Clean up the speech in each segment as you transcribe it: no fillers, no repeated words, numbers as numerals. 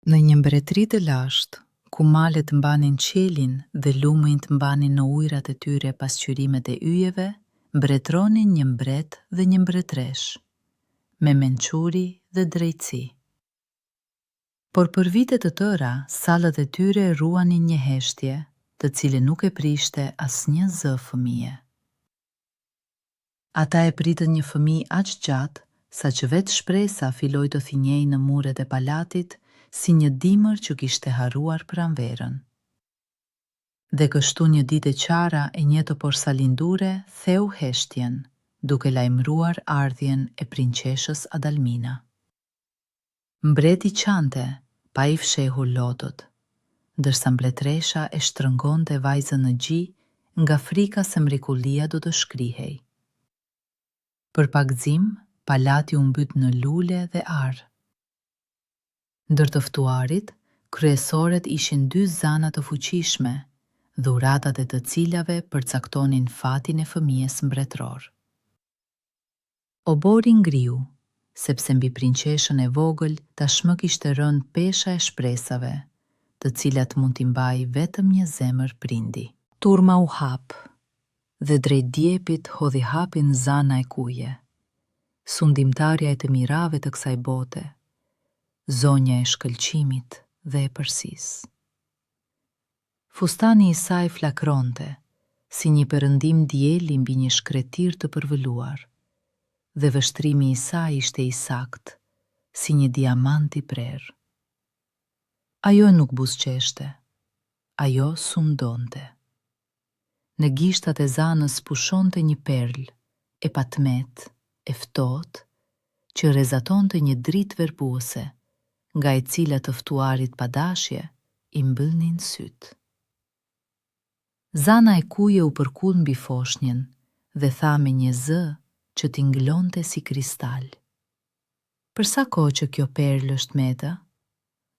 Në një mbretëri të lashtë, ku malet mbanin qelin dhe lumejt mbanin në ujrat e tyre pasqyrimet e yjeve, mbretronin një mbret dhe një mbretresh, me mençuri dhe drejtësi. Por për vite të tëra, sallët e tyre ruanin një heshtje, të cilën nuk e prishte asnjë zë fëmije. Ata e pritën një fëmijë aq gjatë, sa që vetë shpresa filloi të thinjej në muret e palatit, si një dimër që kishte harruar pranverën. Dhe kështu një ditë e qara e një të porsalindure theu heshtjen, duke lajmëruar ardhjen e prinqeshës Adalmina. Mbreti qante, pa i fshehur lotët, ndërsa mbretresha e shtrëngonte vajzën në gji nga frika se mrekullia do të shkrihej. Për pak gzim, palati u mbyt në lule dhe arë. Ndër të ftuarit, kryesoret ishin 2 zana të fuqishme, dhuratat e të cilave përcaktonin fatin e fëmijës mbretror. Obori ngriu, sepse mbi prinqeshën e vogël tashmë kishte rënë pesha e shpresave, të cilat mund t'i mbaj vetëm një zemër prindi. Turma u hap, dhe drejt djepit hodhi hapin zana e kuje, sundimtarja e të mirave të kësaj bote, zonja e shkëlqimit dhe e përsisë. Fustani i saj flakronte, si një perëndim dieli mbi një shkretir të përvëluar, dhe vështrimi i saj ishte i saktë, si një diamant i prerë. Ajo nuk buzëqeshte, ajo sundonte. Në gishtat e zanës pushonte një perl, e patmet, e ftohtë, që rrezatonte një dritë verbuese, nga e cila të ftuarit pa dashje i mbyllnin syt. Zana e kuje u përkull mbi foshnjën dhe tha me një zë që t'i nglonte si kristal: "Për sa kohë që kjo perl është meta,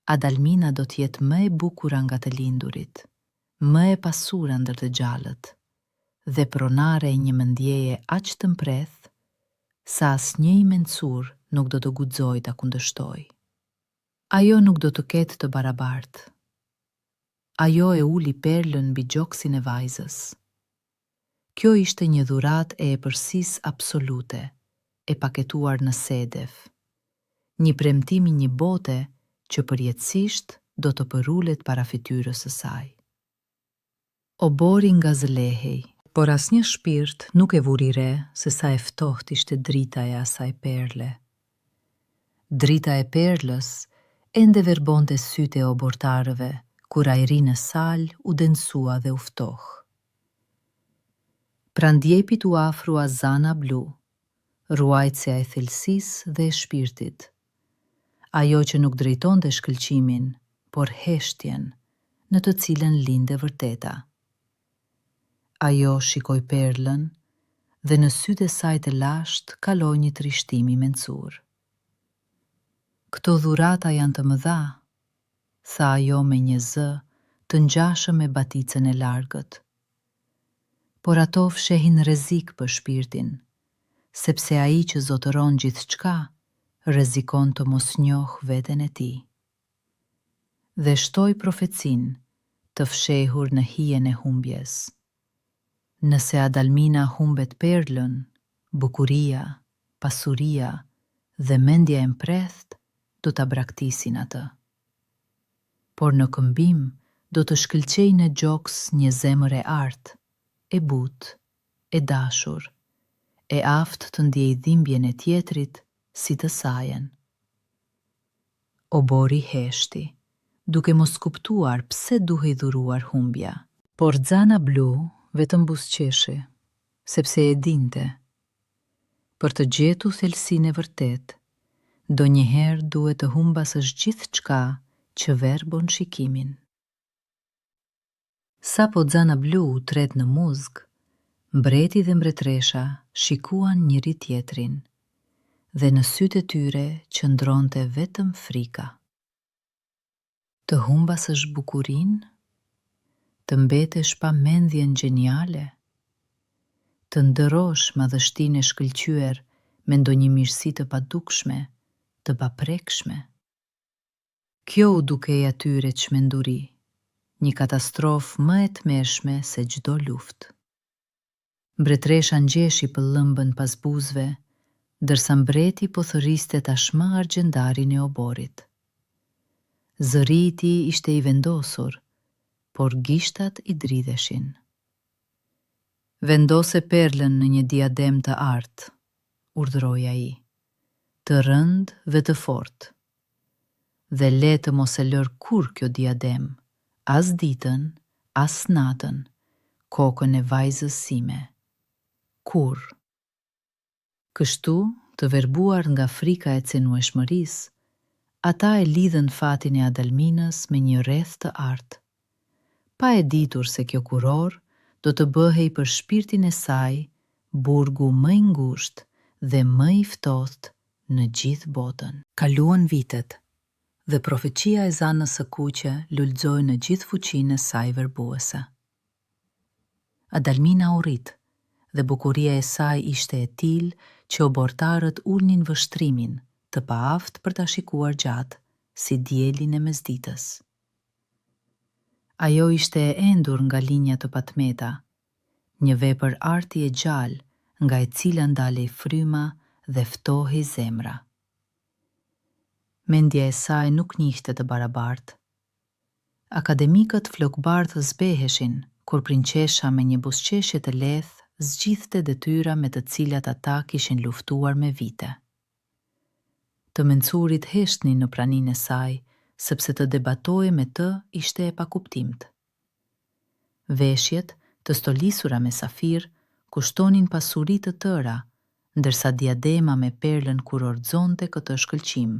Adalmina do t'jetë më e bukura nga të lindurit, më e pasura ndër të gjallët, dhe pronare e një mendjeje aq të mpreth, sa asnjë i mencur nuk do të guxojë ta kundërshtoj. Ajo nuk do të ketë të barabartë." Ajo e uli perlën mbi gjoksin e vajzës. Kjo ishte një dhuratë e epërsisë absolute, e paketuar në sedef, një premtim i një bote që përjetësisht do të përulet para fytyrës së saj. Obori nga zlehej, por asnjë shpirt nuk e vuri re se sa e ftohtë ishte drita e asaj perle. Drita e perlës ende verbonte sytë e obortarëve, kur ajri në sal u densua dhe u ftoh. Prandjepit u afrua zana blu, ruajtësja e thellësisë dhe e shpirtit, ajo që nuk drejtonte shkëlqimin, por heshtjen, në të cilën linde vërteta. Ajo shikoi perlën dhe në sytë e saj të lashtë kaloi një trishtim i mencur. "Këto dhurata janë të mëdha," tha ajo me një zë të ngjashëm me baticën e largët. "Por ato fshehin rrezik për shpirtin, sepse ai që zotëron gjithçka rrezikon të mos njohë veten e tij." Dhe shtoi profecinë të fshehur në hijen e humbjes. Nëse Adalmina humbet perlën, bukuria, pasuria dhe mendja e mprethtë do ta braktisin atë. Por në këmbim do të shkëlqej në gjoks një zemër e artë, e butë, e dashur, e aftë të ndjej dhimbjen e tjetrit si të sajen. Obori heshti, duke mos kuptuar pse duhej dhuruar humbja, por zana blu vetëm buzëqeshi, sepse e dinte: për të gjetur thellësinë e vërtetë, donjëherë duhet të humbasësh gjithçka që verbon shikimin. Sa po zana blu u tret në muzg, mbreti dhe mbretresha shikuan njëri tjetrin, dhe në sytë e tyre qëndronte vetëm frika. Të humbasësh bukurinë, të mbetesh pa mendjen gjeniale, të ndërosh madhështinë e shkëlqyer me ndonjë mirësi të padukshme, të paprekshme. Kjo u dukej atyre çmenduri, një katastrofë më e tmerrshme se çdo luftë. Mbretresha ngjeshi pëllëmbën pas buzëve, ndërsa mbreti po thërriste tashmë argjendarin e oborit. Zëri i tij ishte i vendosur, por gishtat i dridheshin. Vendose perlën në një diadem të artë, urdhëroi ai, të rëndë dhe të fortë, dhe le të mos e lër kur kjo diadem, as ditën, as natën, kokën e vajzës sime. Kur. Kështu, të verbuar nga frika e cenueshmërisë, ata e lidhën fatin e Adalminës me një rreth të artë, pa e ditur se kjo kuror do të bëhej për shpirtin e saj burgu më i ngushtë dhe më i ftohtë në gjithë botën. Kaluan vitet, dhe profecia e zanës së kuqe lulëzoi në gjithë fuqinë e saj verbuese. Adalmina u rrit, dhe bukuria e saj ishte e tillë që obortarët ulnin vështrimin, të paaft për ta shikuar gjatë, si dielin e mesditës. Ajo ishte e endur nga linja të patmeta, një vepër arti e gjallë, nga e cila ndalej fryma dhe ftohej zemra. Mendja e saj nuk njihte të barabartë. Akademikët flokbartë zbeheshin kur prinçesha me një buzëqeshje të lehtë zgjidhte detyra me të cilat ata kishin luftuar me vite. Të mençurit heshtnin në praninë e saj, sepse të debatojë me të ishte e pakuptimt. Veshjet, të stolisura me safir, kushtonin pasuri të tëra, ndërsa diadema me perlën kurorëzonte këtë shkëlqim,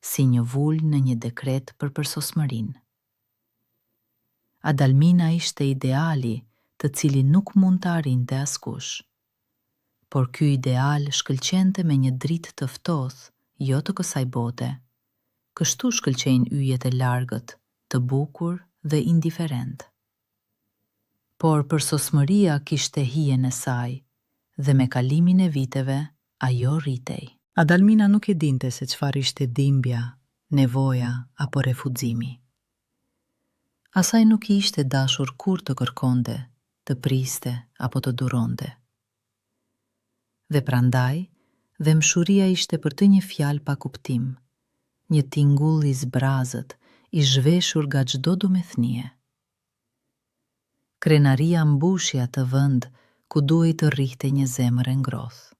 si një vulë në një dekret për përsosmërinë. Adalmina ishte ideali të cilin nuk mund të arrinte askush. Por ky ideal shkëlqente me një dritë të ftohtë, jo të kësaj bote. Kështu shkëlqejnë yjet e largët, të bukur dhe indiferent. Por përsosmëria kishte hijen e saj, dhe me kalimin e viteve ajo rritej. Adalmina nuk e dinte se çfarë ishte dhimbja, nevoja apo refuzimi. Asaj nuk I ishte dashur kur të kërkonte, të priste apo të duronte. Dhe prandaj, dhe mshuria ishte për të një fjalë pa kuptim, një tingull I zbrazët, I zhveshur nga çdo domethënie. Krenaria mbushi atë vend ku duhej të rrihte një zemër e ngrohtë.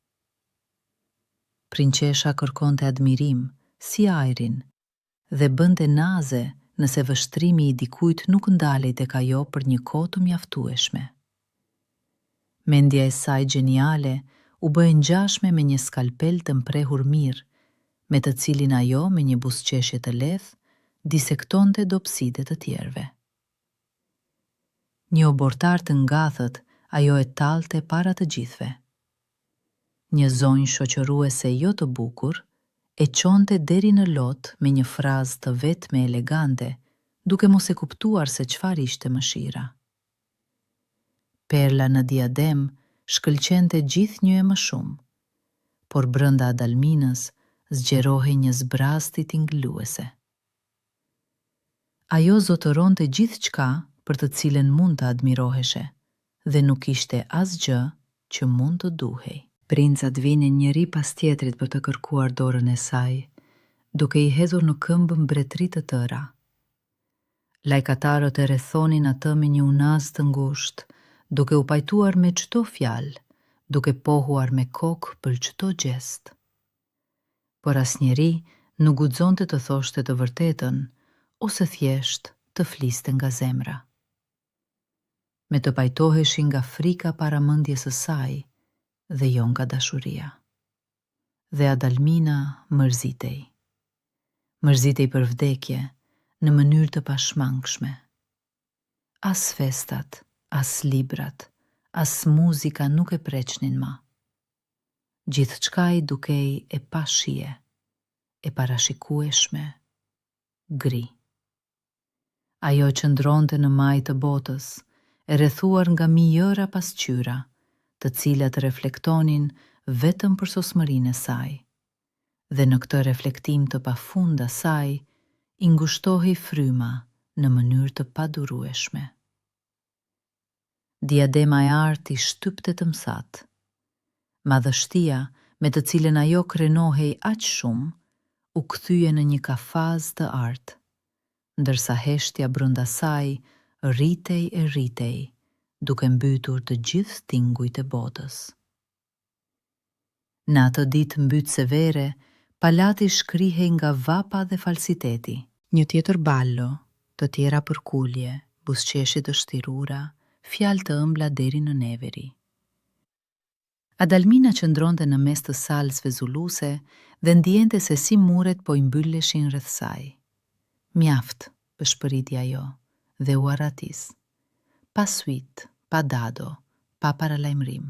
Prinçesha kërkonte admirim, si ajrin, dhe bënte naze nëse vështrimi I dikujt nuk ndalej tek ajo për një kohë të mjaftueshme. Mendja e saj gjeniale u bë e ngjashme me një skalpel të mprehur mirë, me të cilin ajo me një buzëqeshje të lehtë disektonte dobësitë të tjerëve. Një obortar të ngathët ajo e tallte para të gjithëve. Një zonjë shoqëruese jo të bukur e çonte deri në lot me një frazë të vetme elegante, duke mos e kuptuar se çfarë ishte mëshira. Perla në diadem shkëlqente gjithnjë e më shumë, por brenda Adalminës zgjerohej një zbrazti tingëlluese. Ajo zotëronte gjithçka për të cilën mund të admiroheshe, dhe nuk ishte asgjë që mund të duhej. Princat vinin njëri pas tjetrit për të kërkuar dorën e saj, duke I hedhur në këmbë mbretëri të tëra. Lajkatarët e rrethonin atë me një unazë të ngushtë, duke u pajtuar me çdo fjalë, duke pohuar me kokë për çdo gjest. Por asnjëri nuk guxonte të thoshte të vërtetën, ose thjesht të fliste nga zemra. Me të pajtoheshin nga frika para mendjes së saj, dhe jo nga dashuria. Dhe Adalmina mërzitej. Mërzitej për vdekje, në mënyrë të pashmangshme. As festat, as librat, as muzika nuk e preqnin më. Gjithçka I dukej e pa shije, e parashikueshme, gri. Ajo qëndronte në majë të botës, e rrethuar nga mijëra pasqyra, të cilat reflektonin vetëm përsosmërinë e saj, dhe në këtë reflektim të pafund asaj i ngushtohej fryma në mënyrë të padurueshme. Diadema e artë i shtypte të msat. Madhështia me të cilën ajo krenohej aq shumë, u kthye në një kafaz të artë, ndërsa heshtja brenda saj rritej, duke mbytur të gjithë tingujt e botës. Në atë ditë mbytëse vere, palati shkrihej nga vapa dhe falsiteti. Një tjetër ballo, të tjera përkulje, buzëqeshje të shtirura, fjalë të ëmbla deri në neveri. Adalmina qëndronte në mes të salës vezulluese dhe ndjente se si muret po i mbylleshin rreth saj. Mjaft, pëshpëriti ajo, dhe u arratis. Pa syt, pa dado, pa paralajmërim.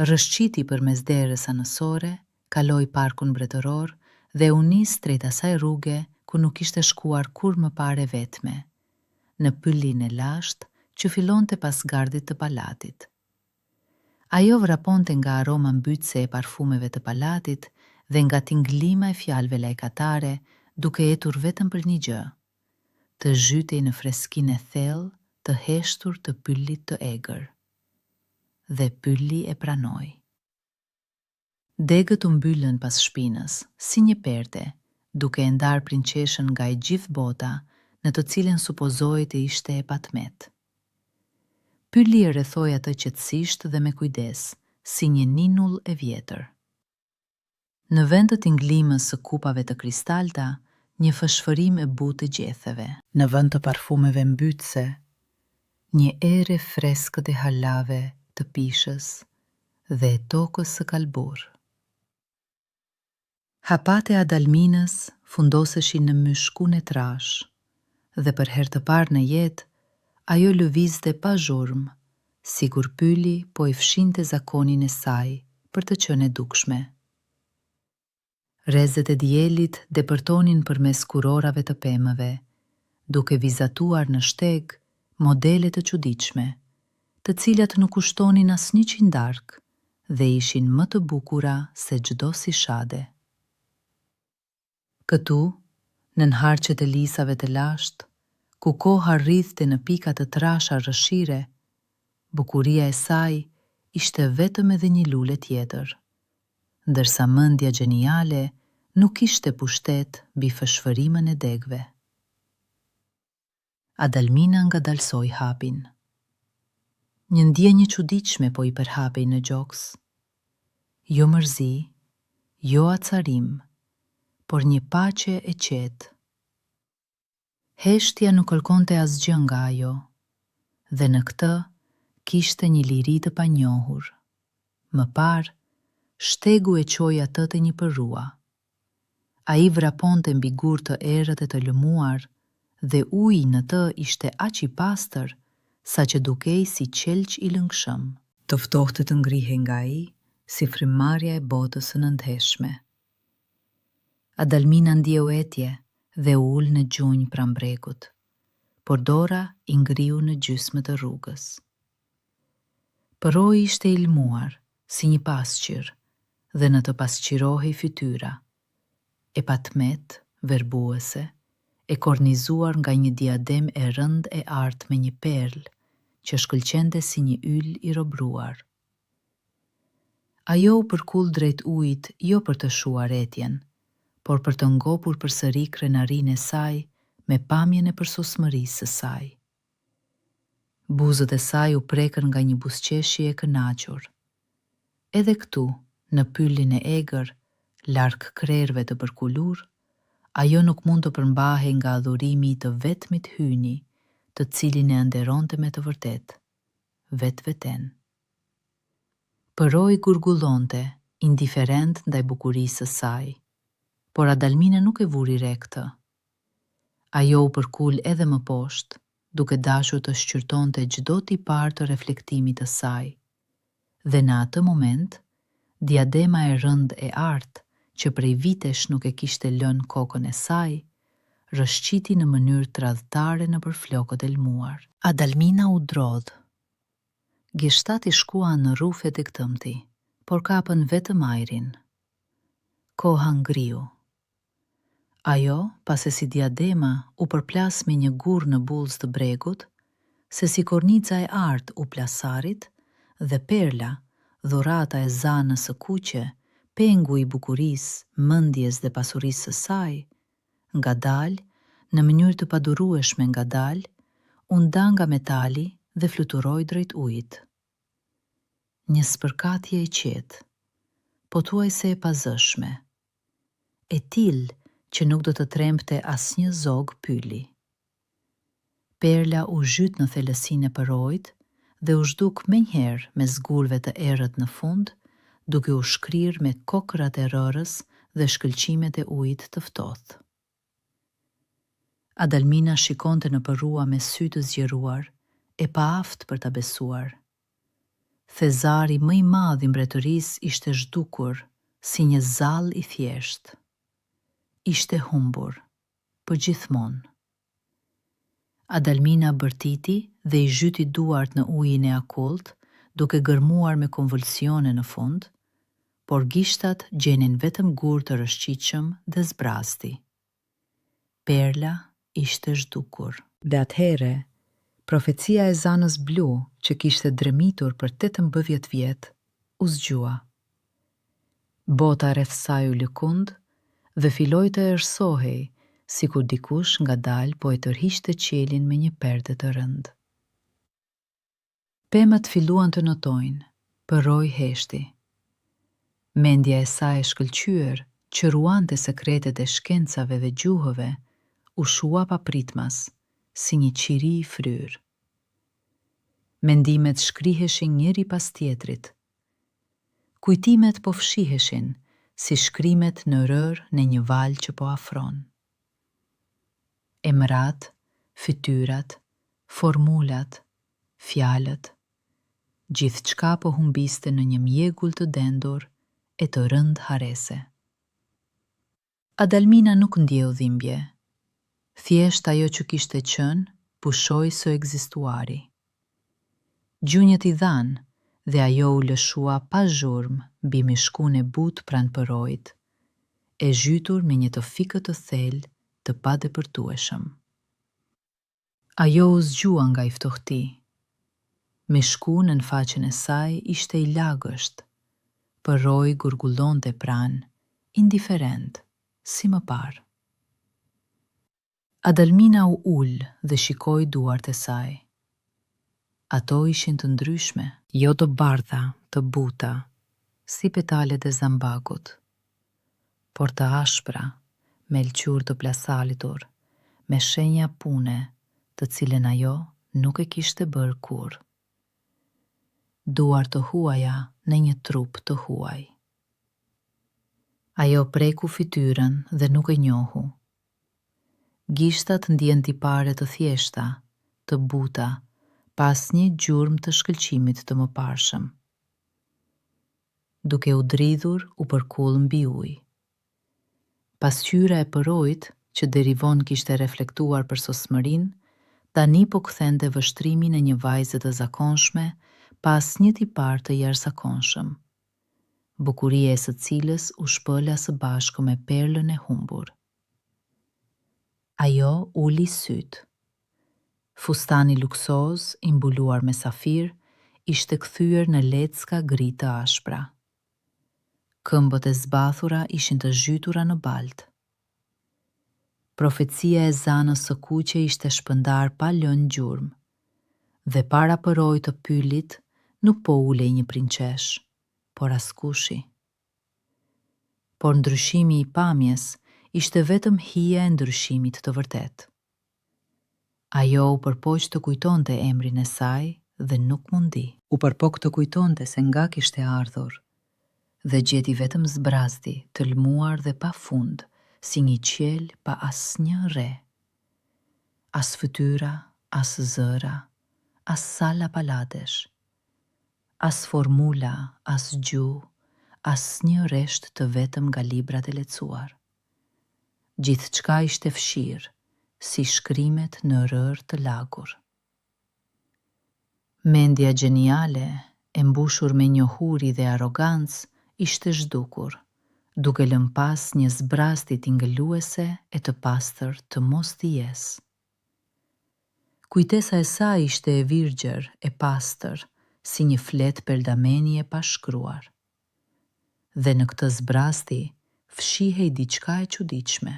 Rrëshqiti përmes derës anësore, kaloi parkun mbretëror dhe u nis drejt asaj rruge ku nuk ishte shkuar kur më pare vetme, në pyllin e lashtë që fillonte pas gardit të palatit. Ajo vraponte nga aroma mbytëse e parfumeve të palatit dhe nga tinglima e fjalëve lajkatare, duke etur vetëm për një gjë, të zhytej në freskinë e thellë të heshtur të pyllit të egër. Dhe pylli e pranoi. Degët u mbyllën pas shpinës, si një perde, duke e ndarë prinqeshën nga e gjithë bota, në të cilën supozohej të ishte e patmet. Pylli e rrethoi atë qetësisht dhe me kujdes, si një ninull e vjetër. Në vend të tinglimës së kupave të kristalta, një fshfërim e butë të gjetheve. Në vend të parfumeve mbytëse, një erë freskët e halave të pishës dhe e tokës së kalbur. Hapat e Adalminës fundoseshin në myshkun e trash, dhe për herë të parë në jetë, ajo lëvizte pa zhurmë, sigur pylli po i fshinte zakonin e saj për të qenë e dukshme. Rezet e diellit depërtonin përmes kurorave të pemëve, duke vizatuar në shteg modele të çuditshme, të cilat nuk kushtonin as 100 darkë dhe ishin më të bukura se çdo sishade. Këtu, në harqet e lisave të lashtë, ku koha rrithte në pika të trasha rrëshire, bukuria e saj ishte vetëm edhe një lule tjetër, ndërsa mendja gjeniale nuk ishte pushtet mbi fshfërimën e degëve. Adalmina ngadalsoi hapin. Një ndjenjë çuditshme po i përhapej në gjoks. Jo mërzi, jo acarim, por një paqe e qetë. Heshtja nuk kërkonte asgjë nga ajo, dhe në këtë kishte një liri të panjohur. Më parë, shtegu e qoi atë të një përrua. Ai vraponte mbi gur të errët e të lëmuar, dhe uji në të ishte aq i pastër, sa që dukej si qelq i lëngshëm. Të ftohtë të ngrihej nga ai, si frymëmarrja e botës së nënteshme. Adalmina ndjeu etje dhe u ul në gjunjë pranë bregut, por dora i ngriu në gjysmë të rrugës. Përroi ishte i lmuar, si një pasqyrë, dhe në të pasqirohej fytyra, e patmet, verbuese, e kornizuar nga një diadem e rënd e artë me një perlë, që shkëlqente si një yll i robruar. Ajo u përkull drejt ujit jo për të shuar etjen, por për të ngopur përsëri krenarinë e saj me pamjen e përsosmërisë së saj. Buzët e saj u prekën nga një buzëqeshje e kënaqur. Edhe këtu, në pyllin e egër, larg krerëve të përkulur, ajo nuk mund të përmbahej nga adhurimi i të vetmit hyni, të cilin e nderonte me të vërtetë, vetveten. Përroi gurgullonte, indiferent ndaj bukurisë së saj, por Adalmina nuk e vuri re këtë. Ajo u përkul edhe më poshtë, duke dashur të shqyrtonte çdo tipar të reflektimit të saj. Dhe në atë moment, diadema e rënd e artë, që prej vitesh nuk e kishte lënë kokën e saj, rrëshqiti në mënyrë tradhtare nëpër flokët e lmuar. Adalmina u drodh. Gishtati shkuan në rrufet e këtëmti, por kapën vetëm ajrin. Koha ngriu. Ajo, pase si diadema, u përplas me një gur në bulls të bregut, se si kornica e artë u plasarit, dhe perla, dhurata e zanës së kuqe, pengu i bukurisë, mendjes dhe pasurisë së saj, ngadalë, në mënyrë të padurueshme ngadalë, u nda nga metali dhe fluturoi drejt ujit. Një spërkatje e qetë, pothuajse e pazëshme, e tillë që nuk do të tremte asnjë zog pyli. Perla u zhyt në thellësinë e përojit dhe u zhduk menjëherë me zgurve të errët në fund, duke u shkrirë me kokrat e rërës dhe shkëlqimet e ujit të ftohtë. Adalmina shikonte në përrua me sy të zgjeruar, e paaftë për ta besuar. Thezari më i madh i mbretërisë ishte zhdukur si një zall i thjeshtë. Ishte humbur, për gjithmonë. Adalmina bërtiti dhe i zhyti duart në ujin e akullt, duke gërmuar me konvulsione në fund, por gishtat gjenin vetëm gur të rëshqiqëm dhe zbrasti. Perla ishte zhdukur. Dhe atëhere, profecia e zanës blu që kishte dremitur për 18 vjet, u zgjua. Bota rreth saj u lëkund dhe filloi të erësohej, sikur dikush ngadalë po e tërhiqte qielin me një perde të rëndë. Pemët filluan të notojnë, përroi heshti. Mendja e saj e shkëlqyer, që ruante sekretet e shkencave dhe gjuhëve, u shua papritmas, si një qiri i fryrë. Mendimet shkriheshin njëri pas tjetrit. Kujtimet po fshiheshin, si shkrimet në rër në një val që po afron. Emrat, fytyrat, formulat, fjalët, gjithçka po humbiste në një mjegull të dendur e të rënd harese. Adalmina nuk ndjeu dhimbje. Thjesht ajo që kishte qenë, pushoi së ekzistuari. Gjunjët i dhanë dhe ajo u lëshua pa zhurmë mbi mishkun e butë pranë përojit, e zhytur me një të fikët të thellë të padepërtueshëm. Ajo u zgjua nga i ftohti. Mishku në faqen e saj ishte i lagësht, përroi gurgullonte pranë, indiferent, si më parë. Adalmina u ul dhe shikoi duart e saj. Ato ishin të ndryshme, jo të bardha, të buta, si petalet e zambakut, por të ashpra, me lqur të plasalitur, me shenja pune, të cilën ajo nuk e kishte bërë kur. Duar të huaja në një trup të huaj. Ajo preku fytyrën dhe nuk e njohu. Gishtat ndjen tipare të thjeshta, të buta, pas një gjurmë të shkëlqimit të mëparshëm. Duke u dridhur, u përkull mbi ujë. Pasqyra e përojit, që derivon kishte reflektuar për sosmërinë, tani po kthente vështrimin e një vajze të zakonshme pas një tipar të jashtëzakonshëm, bukuria e së cilës u shpëla së bashku me perlën e humbur. Ajo uli syt. Fustani luksoz, i mbuluar me safir, ishte kthyer në lecka gri të ashpra. Këmbët e zbathura ishin të zhytura në baltë. Profecia e zanës së kuqe ishte shpëndar pa lënë gjurmë, dhe para përojit të pylit nuk po ulej një prinçesh, por askushi. Por ndryshimi i pamjes ishte vetëm hija e ndryshimit të vërtet. Ajo u përpoq të kujtonte emrin e saj dhe nuk mundi. U përpok të kujtonte se nga kishte ardhur, dhe gjeti vetëm zbrazdi të lmuar dhe pa fund, si një qiel pa asnjë re. As fytyra, as zëra, as sala palatesh, as formula, as gjuhë, as një resht të vetëm nga librat e lecuar. Gjithçka ishte fshirë, si shkrimet në rër të lagur. Mendja gjeniale, e mbushur me njohuri dhe arogancë, ishte zhdukur, duke lënë pas një zbrasti tingëlluese e të pastër të mos dijes. Kujtesa e saj ishte e virgjër, e pastër, si një fletë pergameni e pashkruar. Dhe në këtë zbrasti fshihej diçka e çuditshme.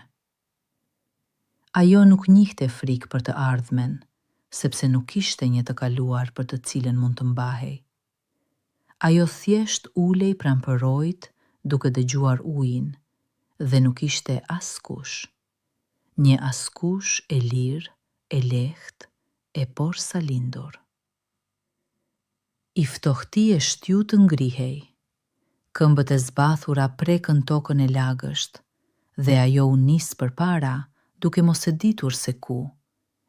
Ajo nuk njihte frikë për të ardhmen, sepse nuk kishte një të kaluar për të cilën mund të mbahej. Ajo thjesht ulej pranë përrojit duke dëgjuar ujin, dhe nuk ishte askush. Një askush e lirë, e lehtë, e porsalindur. I ftohti e shtyu të ngrihej. Këmbët e zbathura prekën tokën e lagësht, dhe ajo u nis përpara, duke mos e ditur se ku,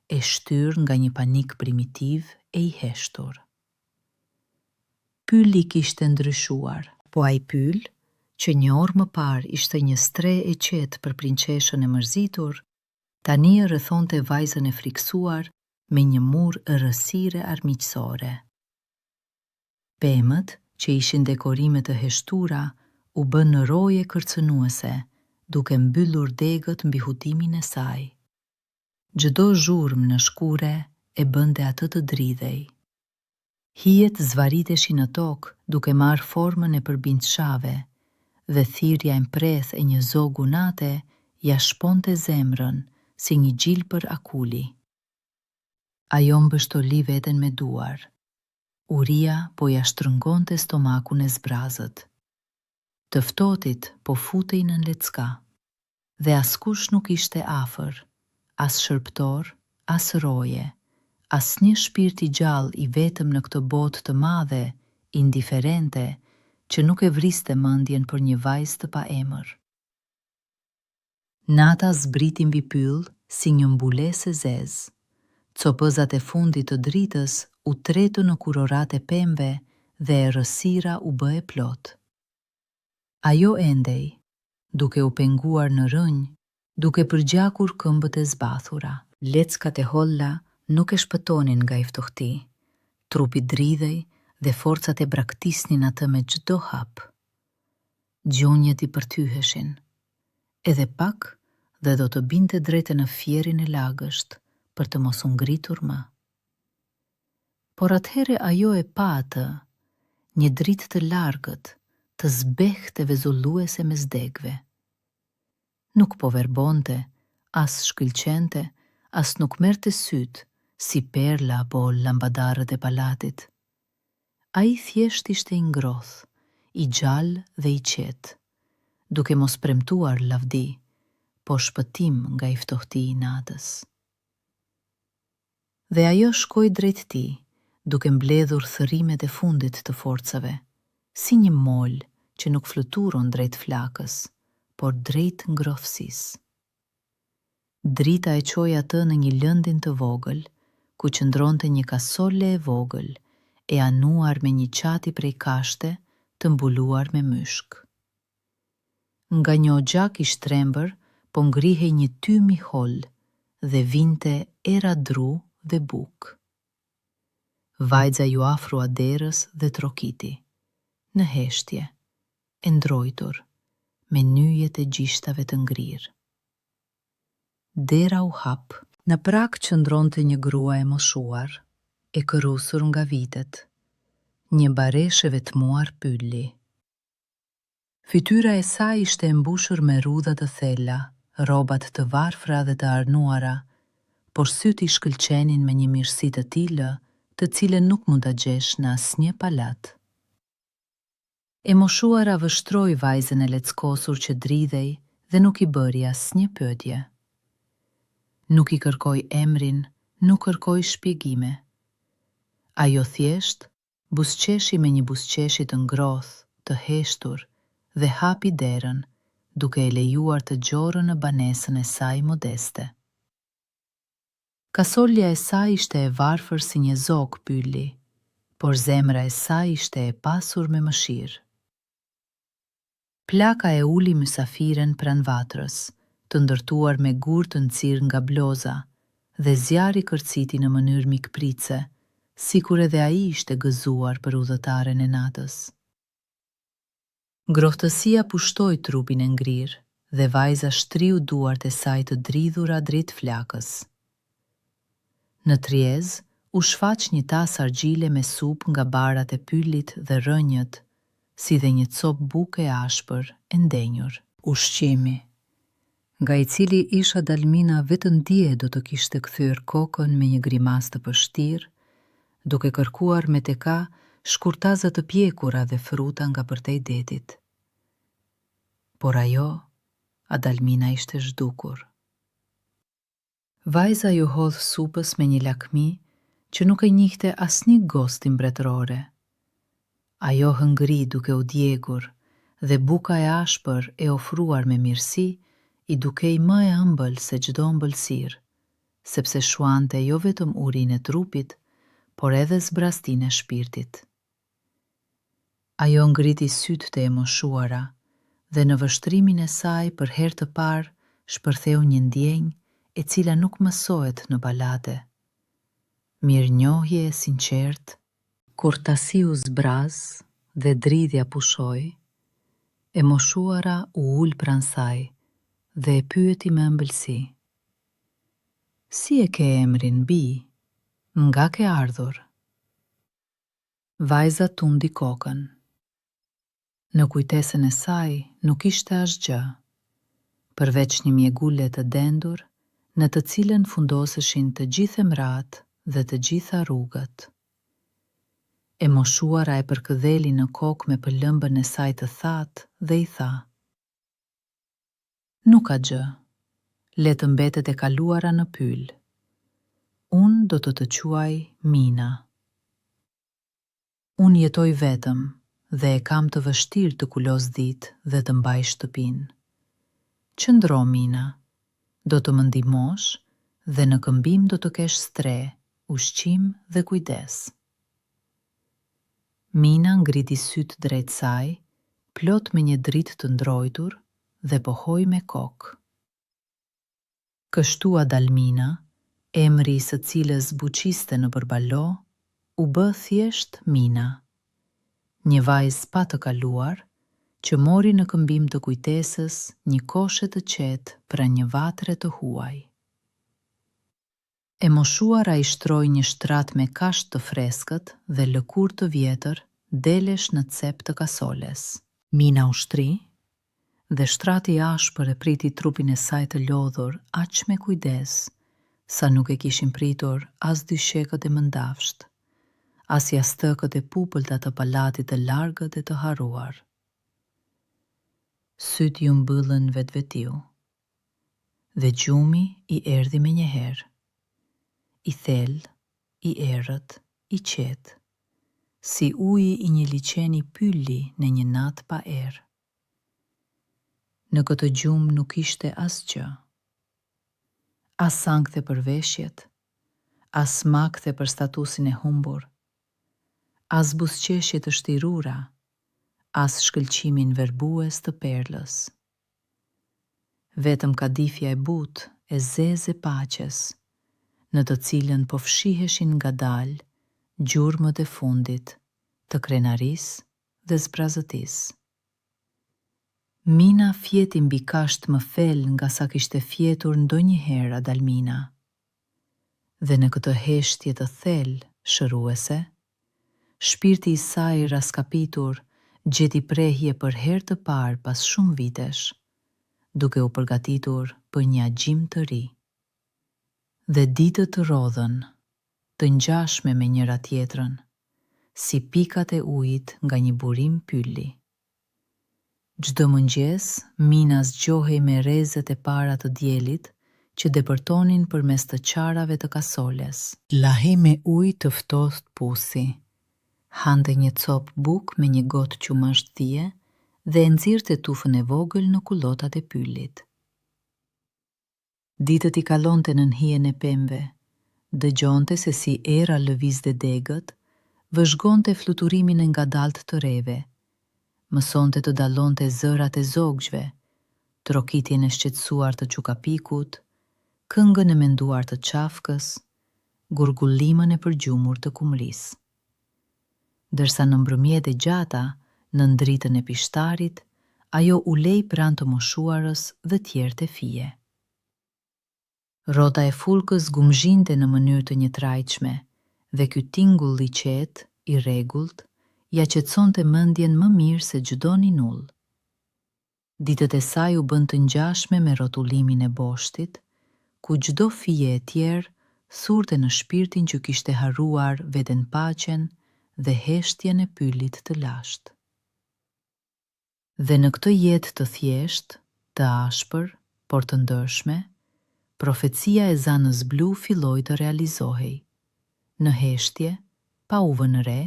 e shtyr nga një panik primitiv e i heshtur. Pylli kishte ndryshuar, po ai pyll, që një orë më parë ishte një stre e qetë për prinçeshën e mërzitur, tani e rrethonte vajzën e friksuar me një mur errësire armiqësore. Pemët, që ishin dekorime të heshtura, u bën në roje kërcënuese, duke mbyllur degët mbi hutimin e saj. Çdo zhurmë në shkure e bënte atë të dridhej. Hijet zvariteshin në tokë duke marrë formën e përbindshave, dhe thirrja e mpreth e një zogu nate ja shponte zemrën si një gjilpër akuli. Ajo mbështoli veten me duar. Uria po ja shtrëngonte stomakun e zbrazët. Të ftohtit po futej në lecka, dhe askush nuk ishte afër, as shërptor, as roje, as një shpirt i gjallë i vetëm në këtë botë të madhe, indiferente, që nuk e vriste mendjen për një vajzë të paemër. Nata zbriti mbi pyll si një mbulesë e zezë. Copëzat e fundit të dritës u tretu në kurorat e pemëve dhe errësira u bë e plot. Ajo endej, duke u penguar në rënjë, duke përgjakur këmbët e zbathura. Leckat e holla nuk e shpëtonin nga i ftohti. Trupi dridhej dhe forcat e braktisnin atë me çdo hap. Gjonjët i përthyheshin. Edhe pak dhe do të binte drejtë në fjerin e lagësht, për të mos u ngritur më. Por atëhere ajo e pa atë, një dritë të largët, të zbehtë e vezulluese mes degëve. Nuk po verbonte, as shkëlqente, as nuk merrte syt, si perla apo lambadarët e palatit. Ai thjesht ishte i ngrohtë, i gjallë dhe i qetë, duke mos premtuar lavdi, po shpëtim nga i ftohti i natës. Dhe ajo shkoi drejt tij, duke mbledhur thërrimet e fundit të forcave, si një mol që nuk fluturon drejt flakës, por drejt ngrohtësisë. Drita e çoi atë në një lëndin të vogël, ku qëndronte një kasole e vogël, e anuar me një qati prej kashte të mbuluar me myshk. Nga një oxhak i shtrembër, po ngrihej një tym i holl dhe vinte era dru dhe buk. Vajza ju afrua derës dhe trokiti, në heshtje, e ndrojtur, me nyjet e gjishtave të ngrirë. Dera u hap, në prak qëndronte një grua e moshuar, e kërrusur nga vitet, një bareshe e vetmuar pylli. Fytyra e saj ishte e mbushur me rrudha të thella, rrobat të varfra dhe të arnuara, por syt i shkëlqenin me një mirësi të tillë, të cilën nuk mund ta gjesh në asnjë palat. E moshuara vështroi vajzën e leckosur që dridhej dhe nuk i bëri asnjë pyetje. Nuk i kërkoi emrin, nuk kërkoi shpjegime. Ajo thjesht buzëqeshi me një buzëqeshi të ngrohtë, të heshtur, dhe hapi derën, duke e lejuar të gjorë në banesën e saj modeste. Kasolja e saj ishte e varfër si një zog pylli, por zemra e saj ishte e pasur me mëshirë. Plaka e uli mysafiren pranë vatrës, të ndërtuar me gur të nxirr nga bloza, dhe zjarri kërciti në mënyrë mikpritse, sikur edhe ai ishte gëzuar për udhëtaren e natës. Ngrohtësia pushtoi trupin e ngrirë dhe vajza shtriu duart e saj të dridhura drejt flakës. Në tryezë u shfaq një tas argjile me supë nga barat e pyllit dhe rënjët, si dhe një copë buke e ashpër e ndenjur. Ushqimi, nga i cili isha Dalmina vetëm dje do të kishte kthyer kokën me një grimas të pështirë, duke kërkuar me teka shkurtaza të pjekura dhe fruta nga përtej detit. Por ajo, Adalmina ishte zhdukur. Vajza ju hodh supës me një lakmi që nuk e njihte asnjë gosti mbretërore. Ajo hëngri duke u djegur dhe buka e ashpër e ofruar me mirësi i dukej më e ëmbël se çdo ëmbëlsirë, sepse shuante jo vetëm urinë e trupit, por edhe zbrastinë e shpirtit. Ajo ngriti sytë të emoshuara dhe në vështrimin e saj për herë të parë shpërtheu një ndjenjë e cila nuk mësohet në balade. Mirënjohje e sinqertë, kurtasi u zbraz dhe dridhja pushoi, e moshuara u ul pranë saj dhe e pyeti me ëmbëlsi. Si e ke emrin, bi? Nga ke ardhur? Vajza tundi kokën. Në kujtesën e saj nuk ishte asgjë, përveç një mjegule të dendur, në të cilën fundoseshin të gjithë emrat dhe të gjitha rrugët. E moshuara e përkëdheli në kokë me pëllëmbën e saj të thatë dhe i tha: Nuk ka gjë, le të mbetet e kaluara në pyll. Unë do të quaj Mina. Unë jetoj vetëm dhe e kam të vështirë të kulos ditë dhe të mbaj shtëpinë. Qëndro, Mina, do të më ndihmosh dhe në këmbim do të kesh stre, ushqim dhe kujdes. Mina ngriti sytë drejt saj, plot me një dritë të ndrojtur dhe pohoi me kokë. Kështu Adalmina, emri i së cilës buqiste në përbalo, u bë thjesht Mina, një vajzë pa të kaluar, që mori në këmbim të kujtesës një koshe të qetë pra një vatre të huaj. E moshuara i shtroi një shtrat me kasht të freskët dhe lëkur të vjetër delesh në cep të kasoles. Mina ushtri dhe shtrati ashpër e priti trupin e saj të lodhur aq me kujdes, sa nuk e kishin pritur as dyshekët e mëndafsht, as jastëkët e pupëlta të palatit të largët e të haruar. Sytë ju mbyllën vetvetiu, dhe gjumi i erdhi me njëherë, i thellë, i errët, i qetë, si uji i një liçeni pylli në një natë pa erë. Në këtë gjumë nuk ishte asgjë, as sangthe për veshjet, as smakthe për statusin e humbur, as buzëqeshje të shtirura, as shkëlqimin verbues të perlës. Vetëm kadifja e butë e zezë e paqes, në të cilën po fshiheshin ngadalë gjurmët e fundit të krenarisë dhe zbrazëtisë. Mina fjeti mbi kasht më fel nga sa kishte fjetur ndonjëherë Adalmina. Dhe në këtë heshtje të thellë, shëruese, shpirti i saj raskapitur gjeti prehje për herë të parë pas shumë vitesh, duke u përgatitur për një agjim të ri. Dhe ditët të rodhën, të ngjashme me njëra tjetrën, si pikat e ujit nga një burim pylli. Çdo mëngjes, Mina zgjohej me rrezet e para të diellit që depërtonin përmes të qarave të kasoles. Lahej me ujë të ftohtë pusi, hante një copë bukë me një gotë qumësht thije dhe e nxirrte tufën e vogël në kullotat e pyllit. Ditët i kalonte nën hijen e pemëve, dëgjonte se si era lëvizte degët, vëzhgonte fluturimin e ngadalt të reve, mësonte të dallonte zërat e zoggjve, trokitjen e shqetësuar të çukapikut, këngën e menduar të qafkës, gurgullimën e përgjumur të kumrisë. Dërsa në mbrëmjet e gjata, në ndritën e pishtarit, ajo u lej pranë të moshuarës dhe tjerë të fije. Rrota e fulkës gumzhinte në mënyrë të njëtrajtshme dhe ky tingull i qetë, i rregullt, ja qetësonte mendjen më mirë se çdo ninull. Ditët e saj u bën të ngjashme me rrotullimin e boshtit, ku çdo fije e tjerë thurte në shpirtin që kishte harruar veten paqen dhe heshtjen e pyllit të lashtë. Dhe në këtë jetë të thjeshtë, të ashpër, por të ndershme, profecia e zanës blu filloi të realizohej. Në heshtje, pa u vënë re,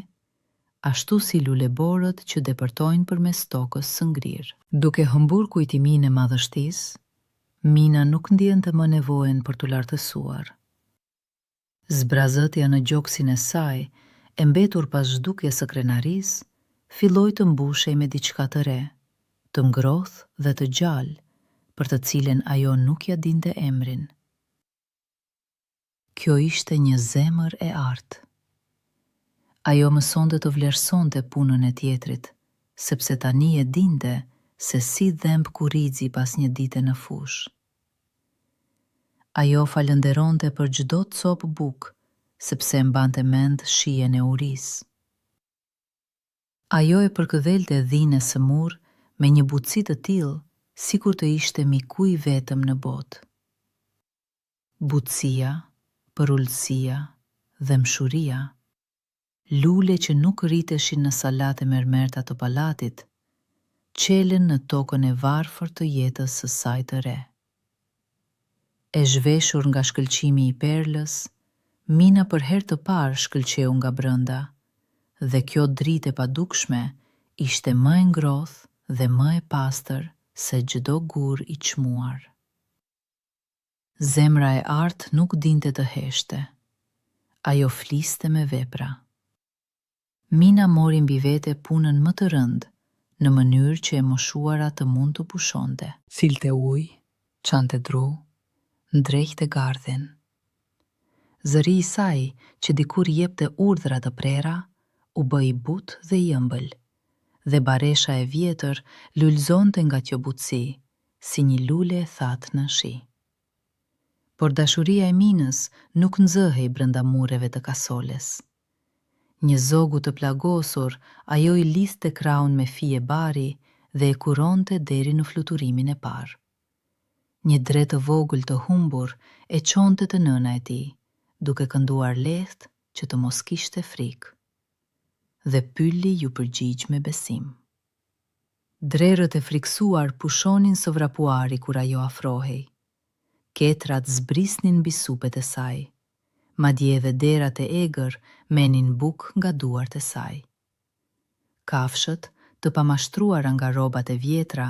ashtu si luleborët që depërtojnë përmes tokës së ngrirë. Duke humbur kujtimin e madhështisë, Mina nuk ndjente më nevojën për t'u lartësuar. Zbrazëtja në gjoksin e saj, e mbetur pas zhdukjes së krenarisë, filloi të mbushej me diçka të re, të ngrohtë dhe të gjallë, për të cilën ajo nuk ja dinte emrin. Kjo ishte një zemër e artë. Ajo mësonte të vlerësonte punën e tjetrit, sepse tani e dinte se si dhemb kurrizi pas një dite në fushë. Ajo falënderonte për çdo copë bukë, sepse e mbante mend shijen e urisë. Ajo e përkëdhelte dhinë së murr me një butësi të tillë, sikur të ishte mikuj vetëm në botë. Butësia, përullësia dhe mshuria, lule që nuk rriteshin në salate mermerta të palatit, qelen në tokën e varfër të jetës së saj të re. E zhveshur nga shkëlqimi i perlës, Mina për herë të parë shkëlqeu nga brenda, dhe kjo dritë e padukshme ishte më e ngrohtë dhe më e pastër se çdo gur i çmuar. Zemra e artë nuk dinte të heshte. Ajo fliste me vepra. Mina mori mbi vete punën më të rëndë, në mënyrë që e moshuara të mund të pushonte. Cilte ujë, çante dru, ndrejte gardhin. Zëri i saj, që dikur jepte urdhra të prera, u bë i butë dhe i ëmbël, dhe baresha e vjetër lulëzonte nga kjo butësi, si një lule e thatë në shi. Por dashuria e Minës nuk nxëhej brenda mureve të kasoles. Një zogu të plagosur, ajo i lidhte kraun me fije bari dhe e kuronte deri në fluturimin e parë. Një dre të vogël të humbur e çonte të nëna e tij, duke kënduar lehtë që të mos kishte frikë. Dhe pylli ju përgjigj me besim. Drerët e friksuar pushonin së vrapuari kur ajo afrohej. Ketrat zbrisnin mbi supet e saj, madje edhe derat e egër menin bukë nga duart e saj. Kafshët, të pamashtruara nga rrobat e vjetra,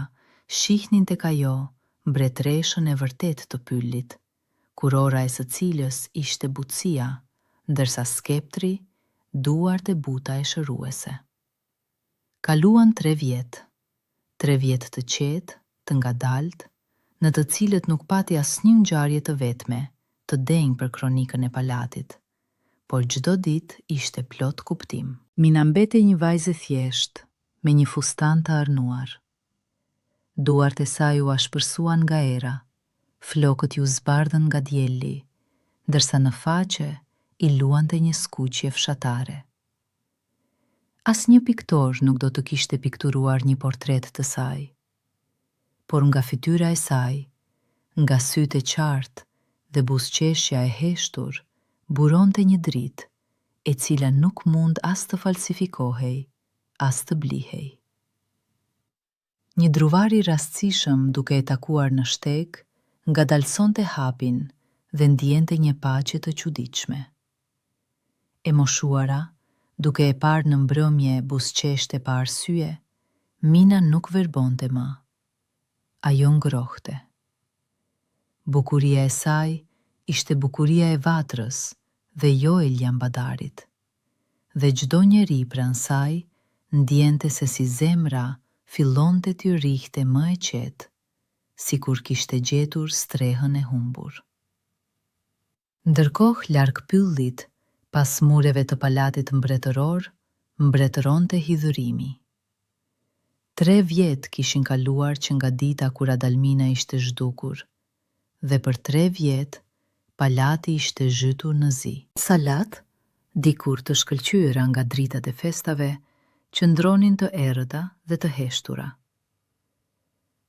shihnin tek ajo mbretreshën e vërtet të pyllit, kurora e së cilës ishte butësia, ndërsa skeptri, duart e buta e shëruese. Kaluan 3 vjet. 3 vjet të qetë, të ngadalt, në të cilët nuk pati asnjë ngjarje të vetme, të denjë për kronikën e palatit, por çdo ditë ishte plot kuptim. Mina mbetej një vajzë thjeshtë, me një fustan të arnuar. Duart e saj u ashpërsuan nga era, flokët ju zbardhën nga dielli, ndërsa në faqe i luante një skuqje fshatare. Asnjë piktor nuk do të kishte pikturuar një portret të saj, por nga fytyra e saj, nga sytë e qartë dhe buzëqeshja e heshtur, buronte një dritë, e cila nuk mund as të falsifikohej, as të blihej. Një druvar i rastësishëm duke e takuar në shteg, ngadalsonte hapin dhe ndjente një paqe të çuditshme. E moshuara, duke e parë në mbrëmje buzëqeshte pa arsye, Mina nuk verbonte më. Ajo ngrohte. Bukuria e saj ishte bukuria e vatrës dhe jo e ljambadarit. Dhe çdo njeri pranë saj ndjente se si zemra fillonte t'y rrihte më e qetë, sikur kishte gjetur strehën e humbur. Ndërkohë larg pyllit, pas mureve të palatit mbretëror, mbretëronte hidhërimi. 3 vjet kishin kaluar që nga dita kur Adalmina ishte zhdukur, dhe për 3 vjet palati ishte zhytur në zi. Salat, dikur të shkëlqyera nga dritat e festave, qëndronin të errëta dhe të heshtura.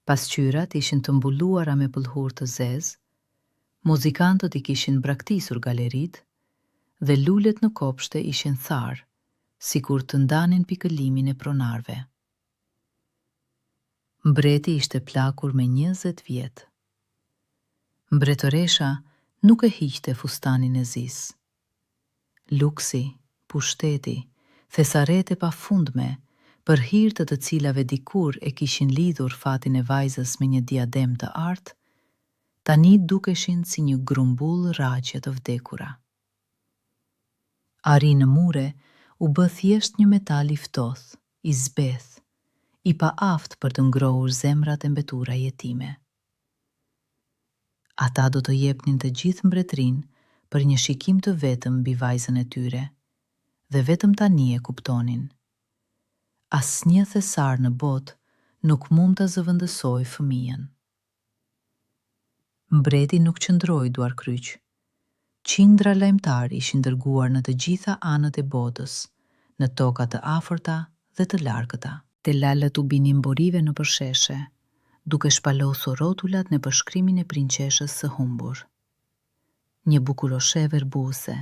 Pasqyrat ishin të mbuluara me pëllhur të zezë, muzikantët i kishin braktisur galerit dhe lulet në kopshte ishin tharë, sikur të ndanin pikëllimin e pronarve. Mbreti ishte plakur me 20 vjet. Mbretëresha nuk e hiqte fustanin e zis. Luksi, pushteti, thesarete pafundme, për hir të cilave dikur e kishin lidhur fatin e vajzës me një diadem të artë, tani dukeshin si një grumbull raqe të vdekura. Ari në mure u bë thjesht një metal i ftohtë, i zbeth, i pa aft për të ngrohur zemrat e mbetura jetime. Ata do të jepnin të gjithë mbretërinë për një shikim të vetëm mbi vajzën e tyre, dhe vetëm tani e kuptonin. Asnjë thesar në botë nuk mund të zëvendësojë fëmijën. Mbreti nuk qëndroi duar kryq. Qindra lajmtar ishin dërguar në të gjitha anët e botës, në toka të afërta dhe të largëta. Te lalët u binin borive në përsheshe, duke shpalosur rotulat në përshkrimin e prinqeshës së humbur. Një bukuroshe verbuese,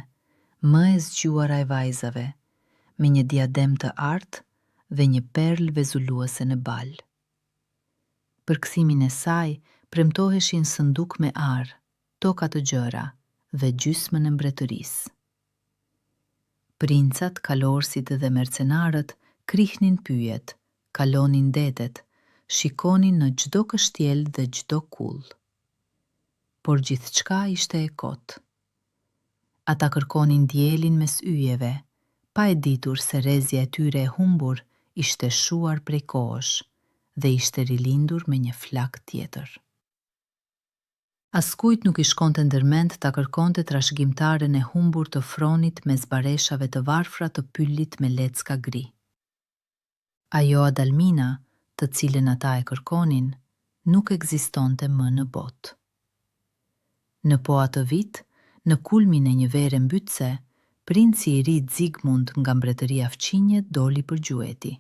më e zgjuara e vajzave, me një diadem të artë dhe një perl vezuluese në bal. Për kthimin e saj premtoheshin sënduk me arë, toka të gjëra dhe gjysmën e mbretërisë. Princat, kalorësit dhe mercenarët krihnin pyjet, kalonin detet, shikonin në çdo kështjel dhe çdo kull. Por gjithçka ishte e kotë. Ata kërkonin dielin mes yjeve, pa e ditur se rezja e tyre e humbur ishte shuar prej kohësh dhe ishte rilindur me një flak tjetër. Askujt nuk i shkonte ndërmend ta kërkonte trashëgimtaren e humbur të fronit mes bareshave të varfra të pyllit me lecka gri. Ajo Adalmina, të cilën ata e kërkonin, nuk ekzistonte më në botë. Në po atë vit, në kulmin e një vere mbytëse, princi i ri Zigmund nga mbretëria fqinje doli për gjueti.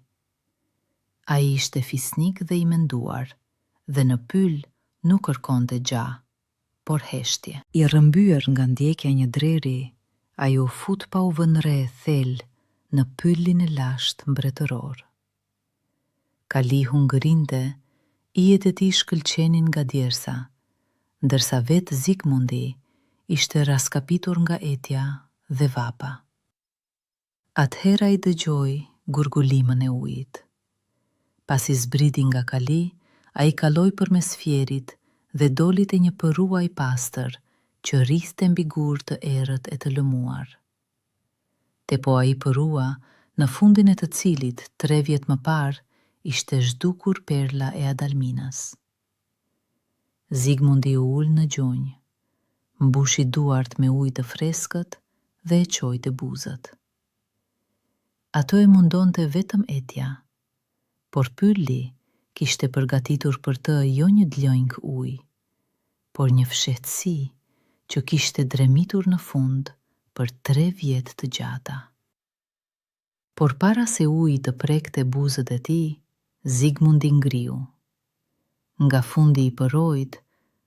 Ai ishte fisnik dhe i menduar, dhe në pyll nuk kërkonte gja, por heshtje. I rrëmbyer nga ndjekja një dreri, ai u fut pa u vënë re thellë në pyllin e lashtë mbretëror. Kali hungërinte, ijet e tij shkëlqenin nga djersa, ndërsa vetë Zigmundi ishte raskapitur nga etja dhe vapa. Atëhera i dëgjoi gurgulimën e ujit. Pasi zbriti nga kali, ai kaloi përmes fjerit dhe doli te një përruaj pastër që rrithte mbi gur të errët e të lëmuar. Te po ai përrua, në fundin e të cilit 3 vjet më parë ishte zhdukur perla e Adalminas. Zigmundi u ul në gjunjë, mbushi duart me ujë të freskët dhe e çoi te buzët. Ato e mundonte vetëm etja, por pylli kishte përgatitur për të jo një dlënjk ujë, por një fshehtësi që kishte dremitur në fund për 3 vjet të gjata. Por para se uji të prekte buzët e tij, Zigmundi ngriu. Nga fundi i përrojit,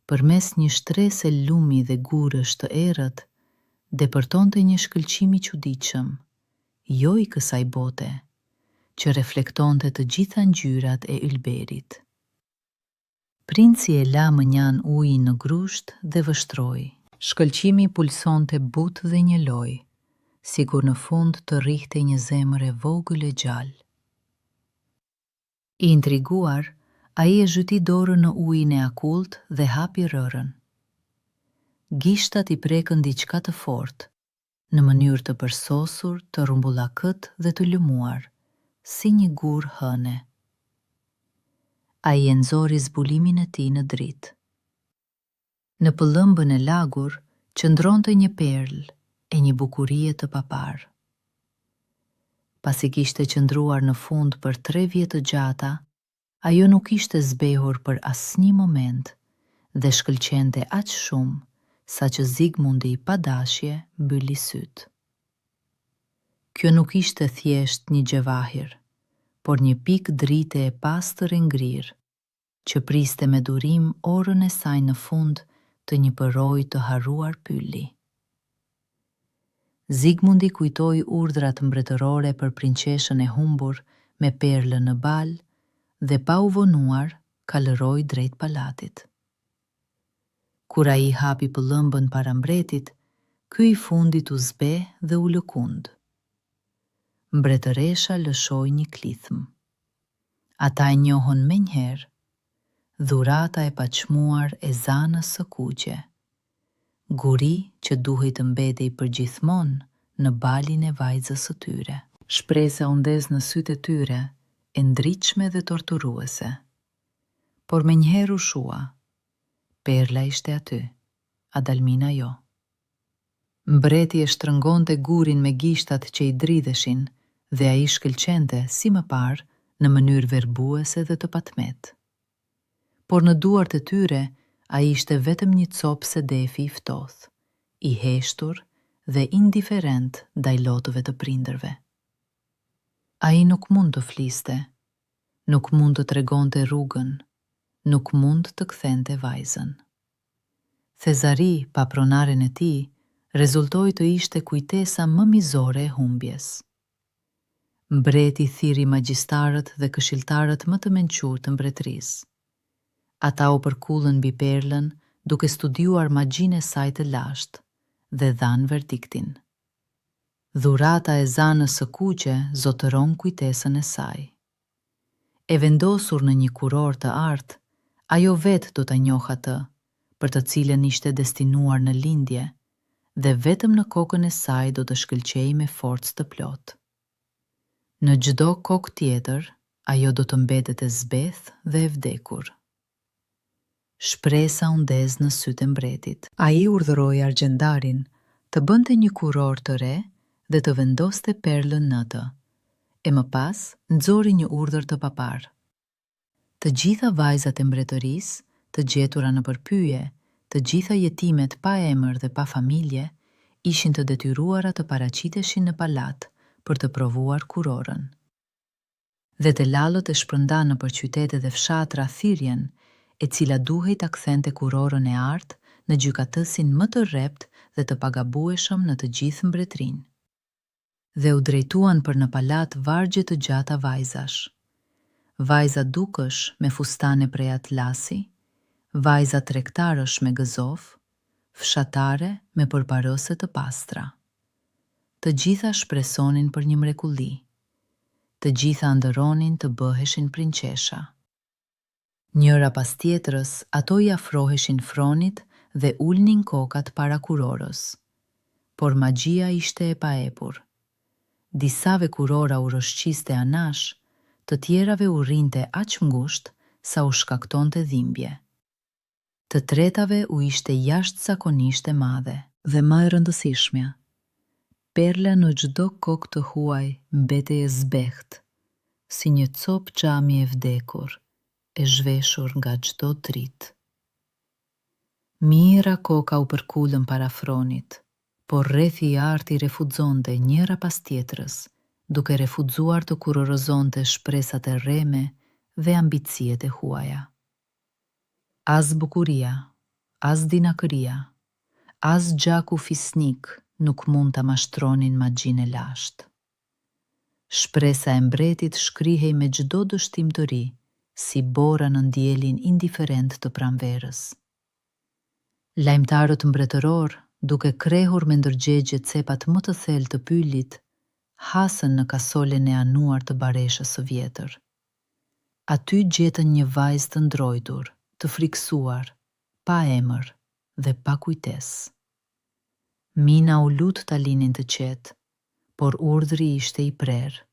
përmes një shtrese lumi dhe gurësh të errët, depërtonte një shkëlqim i çuditshëm, jo i kësaj bote, që reflektonte të gjitha ngjyrat e ylberit. Princi e la mënjan ujin në grusht dhe vështroi. Shkëlqimi pulsonte butë dhe një loj, sikur në fund të rrihte një zemër e vogël e gjallë. I intriguar, ai e zhyti dorën në ujin e akullt dhe hapi rërën. Gishtat i prekën diçka të fortë, në mënyrë të përsosur, të rrumbullakët dhe të lëmuar, si një gur hëne. Ai e nxori zbulimin e tij në dritë. Në pëllëmbën e lagur qëndronte një perl e një bukurie të paparë. Pasi kishte qëndruar në fund për 3 vjet të gjata, Ajo nuk ishte zbehur për asnjë moment dhe shkëlqente aq shumë sa që Zigmundi pa dashje mbyli syt. Kjo nuk ishte thjesht një gjevahir, por një pikë drite e pastër e ngrirë, që priste me durim orën e saj në fund të një përroj të harruar pylli. Zigmundi kujtoi urdhrat mbretërore për prinqeshën e humbur me perlën në bal dhe pa u vonuar kalëroi drejt palatit. Kur ai hapi pëllëmbën para mbretit, ky i fundit u zbe dhe u lëkund. Mbretëresha lëshoi një klithm. Ata e njohën menjëherë, dhurata e paçmuar e zanës së kuqe, guri që duhej të mbetej përgjithmonë në balin e vajzës së tyre. Shpresa u ndez në sytë e tyre, e ndritshme dhe torturuese. Por menjëherë u shua. Perla ishte aty, Adalmina jo. Mbreti e shtrëngonte gurin me gishtat që i dridheshin dhe ai shkëlqente si më parë në mënyrë verbuese dhe të patmet. Por në duart e tyre ai ishte vetëm një copë sedefi i ftohtë, i heshtur dhe indiferent ndaj lotëve të prindërve. Ai nuk mund të fliste, nuk mund të tregonte rrugën, nuk mund të kthente vajzën. Thezari, pa pronaren e tij, rezultoi të ishte kujtesa më mizore e humbjes. Mbreti thiri magjistarët dhe këshilltarët më të mençur të mbretërisë. Ata u përkullën mbi perlën duke studiuar magjinë e saj të lashtë dhe dhanë verdiktin. Dhurata e zanës së kuqe zotëron kujtesën e saj. E vendosur në një kuror të artë, ajo vetë do ta njohë atë, për të cilën ishte destinuar në lindje, dhe vetëm në kokën e saj do të shkëlqej me forcë të plotë. Në çdo kokë tjetër, ajo do të mbetet e zbethë dhe e vdekur. Shpresa u ndez në sytë e mbretit. Ai urdhëroi argjendarin të bënte një kuror të re dhe të vendoste perlën në të, e më pas nxori një urdhër të papar. Të gjitha vajzat e mbretërisë, të gjetura në përpyje, të gjitha jetimet pa emër dhe pa familje, ishin të detyruara të paraqiteshin në palat për të provuar kurorën. Dhe të lallët e shpërnda nëpër qytete dhe fshatra thirrjen, e cila duhej ta kthente kurorën e artë në gjykatësin më të rrept dhe të pagabueshëm në të gjithë mbretërinë. Dhe u drejtuan për në palat vargje të gjata vajzash. Vajza dukësh me fustane prej atlasi, vajza tregtarësh me gëzof, fshatare me përparëse të pastra. Të gjitha shpresonin për një mrekulli. Të gjitha ndëronin të bëheshin prinqesha. Njëra pas tjetrës, ato i afroheshin fronit dhe ulnin kokat para kurorës. Por magjia ishte e paepur. Disave kurora u rrëshqiste anash, të tjerave u rrinte aq ngushtë sa u shkaktonte dhimbje. Të tretave u ishte jashtëzakonisht e madhe dhe më e rëndësishmja. Perla në çdo kokë të huaj mbetej e zbehtë, si një copë xhami e vdekur, e zhveshur nga çdo dritë. Mira koka u përkullën para fronit, por rrethi i arti refuzonte njëra pas tjetrës, duke refuzuar të kurorëzonte shpresat e rreme dhe ambiciet e huaja. As bukuria, as dinakëria, as gjaku fisnik nuk mund ta mashtronin magjinë e lashtë. Shpresa e mbretit shkrihej me çdo dështim të ri, si bora në ndjelin indiferent të pranverës. Lajmtarët mbretëror, duke krehur me ndërgjegje cepat më të thellë të pyllit, hasën në kasolen e anuar të bareshës së vjetër. Aty gjetën një vajzë të ndrojtur, të friksuar, pa emër dhe pa kujtesë. Mina u lut ta linin të qetë, por urdhri ishte i prerë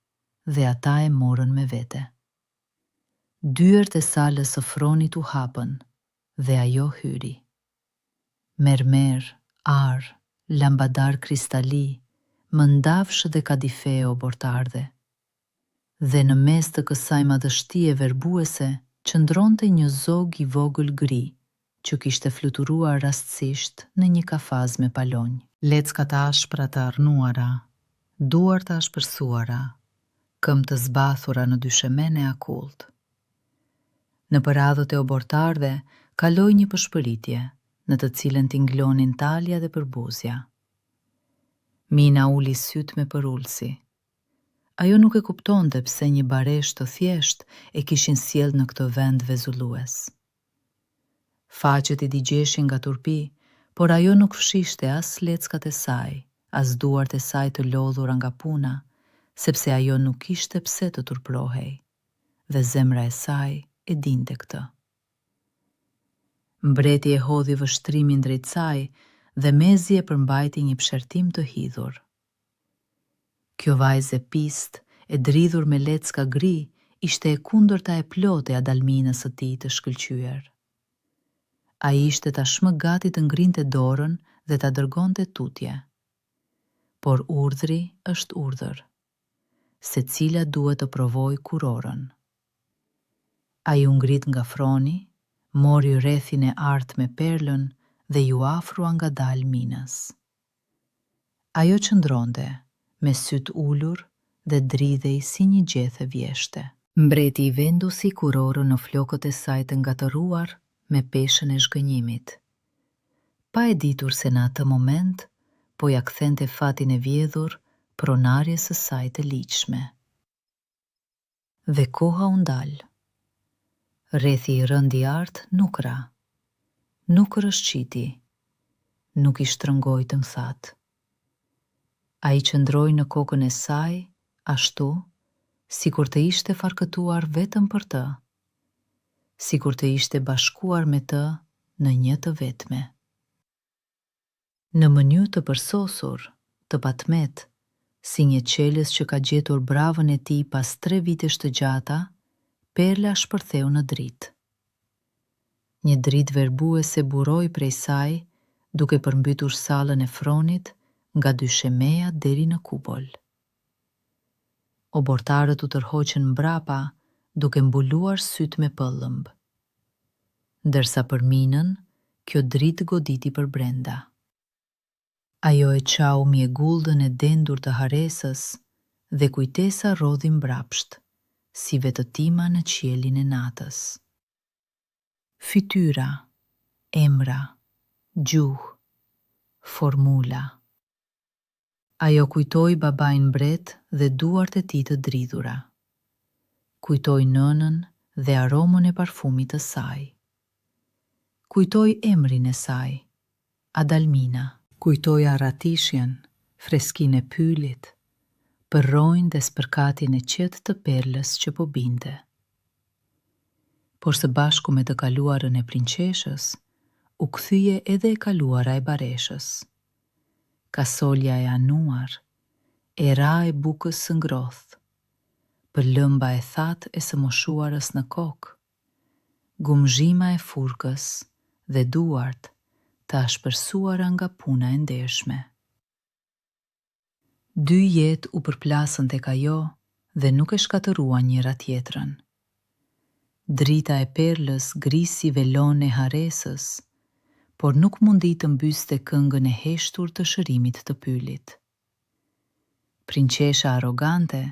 dhe ata e morën me vete. Dyert e salës së fronit u hapën dhe ajo hyri. Mermer, ar, lambadar kristali, mëndafsh dhe kadifeo bortardhe. Dhe në mes të kësaj madhështie verbuese qëndronte një zog I vogël gri, që kishte fluturuar rastësisht në një kafaz me palonj. Leckat ashpra të arnuara, duart të ashpërsuara, këmbë të zbathura në dyshemene akullt. Në përadhët e obortarëve kaloi një përshpëritje, në të cilën tinglonin talja dhe përbuzja. Mina uli syt me përullsi. Ajo nuk e kuptonte pse një baresh të thjesht e kishin sjellë në këtë vend vezullues. Faqet I digjeshin nga turpi, por ajo nuk fshishte as leckat e saj, as duart e saj të lodhura nga puna, sepse ajo nuk kishte pse të turprohej, dhe zemra e saj e dinte këtë. Mbreti e hodhi vështrimin drejt saj dhe mezi e përmbajti një pshertim të hidhur. Kjo vajzë e pist, e dridhur me lecka gri, ishte e kundërta e plotë e Adalminës së tij të shkëlqyer. Ai ishte tashmë gati të ngrinte dorën dhe ta dërgonte tutje. Por urdhri është urdhër. Secila duhet të provojë kurorën. Ai u ngrit nga froni, mori rrethin e artë me perlën dhe ju afrua ngadalë Minës. Ajo qëndronte, me syt ulur dhe dridhej si një gjethe vjeshte. Mbreti I vendosi kurorën në flokët e saj të ngatëruar me peshën e zhgënjimit. Pa e ditur se në atë moment, po ja kthente fatin e vjedhur pronarjes së saj të ligjshme. Dhe koha u ndal. Rrethi I rënd I artë nuk ra. Nuk rëshqiti. Nuk I shtrëngoi të mthat. Ai qëndroi në kokën e saj, ashtu, sikur të ishte farkëtuar vetëm për të, sikur të ishte bashkuar me të në një të vetme. Në mënyrë të përsosur, të patmet, si një qelës që ka gjetur bravën e tij pas 3 vitesh të gjata, perla shpërtheu në dritë. Një dritë verbuese buroi prej saj, duke përmbytur sallën e fronit, nga dyshemeja deri në kupoll. Obortarët u tërhoqën mbrapa, duke mbuluar syt me pëllëmb. Ndërsa për Minën, kjo dritë goditi për brenda. Ajo e qau mjegullën e dendur të haresës dhe kujtesa rodhi mbrapsht, si vetëtima në qielin e natës. Fytyra, emra, gjuhë, formula. Ajo kujtoi babain mbret dhe duart e tij të dridhura. Kujtoi nënën dhe aromën e parfumit të saj. Kujtoi emrin e saj, Adalmina. Kujtoi arratishjen, freskinë e pylit, përrojnë dhe spërkatin e qetë të perlës që po binte. Por së bashku me të kaluarën e prinqeshës, u kthye edhe e kaluara e bareshës. Kasolja e anuar, e ra e bukës së ngrothë, pëllëmba e thatë e së moshuarës në kokë, gumzhima e furkës dhe duart të ashpërsuara nga puna e ndershme. 2 jetë u përplasën tek ajo dhe nuk e shkatëruan njëra tjetrën. Drita e perlës grisi velon e haresës, por nuk mundi të mbyste këngën e heshtur të shërimit të pylit. Prinqesha arrogante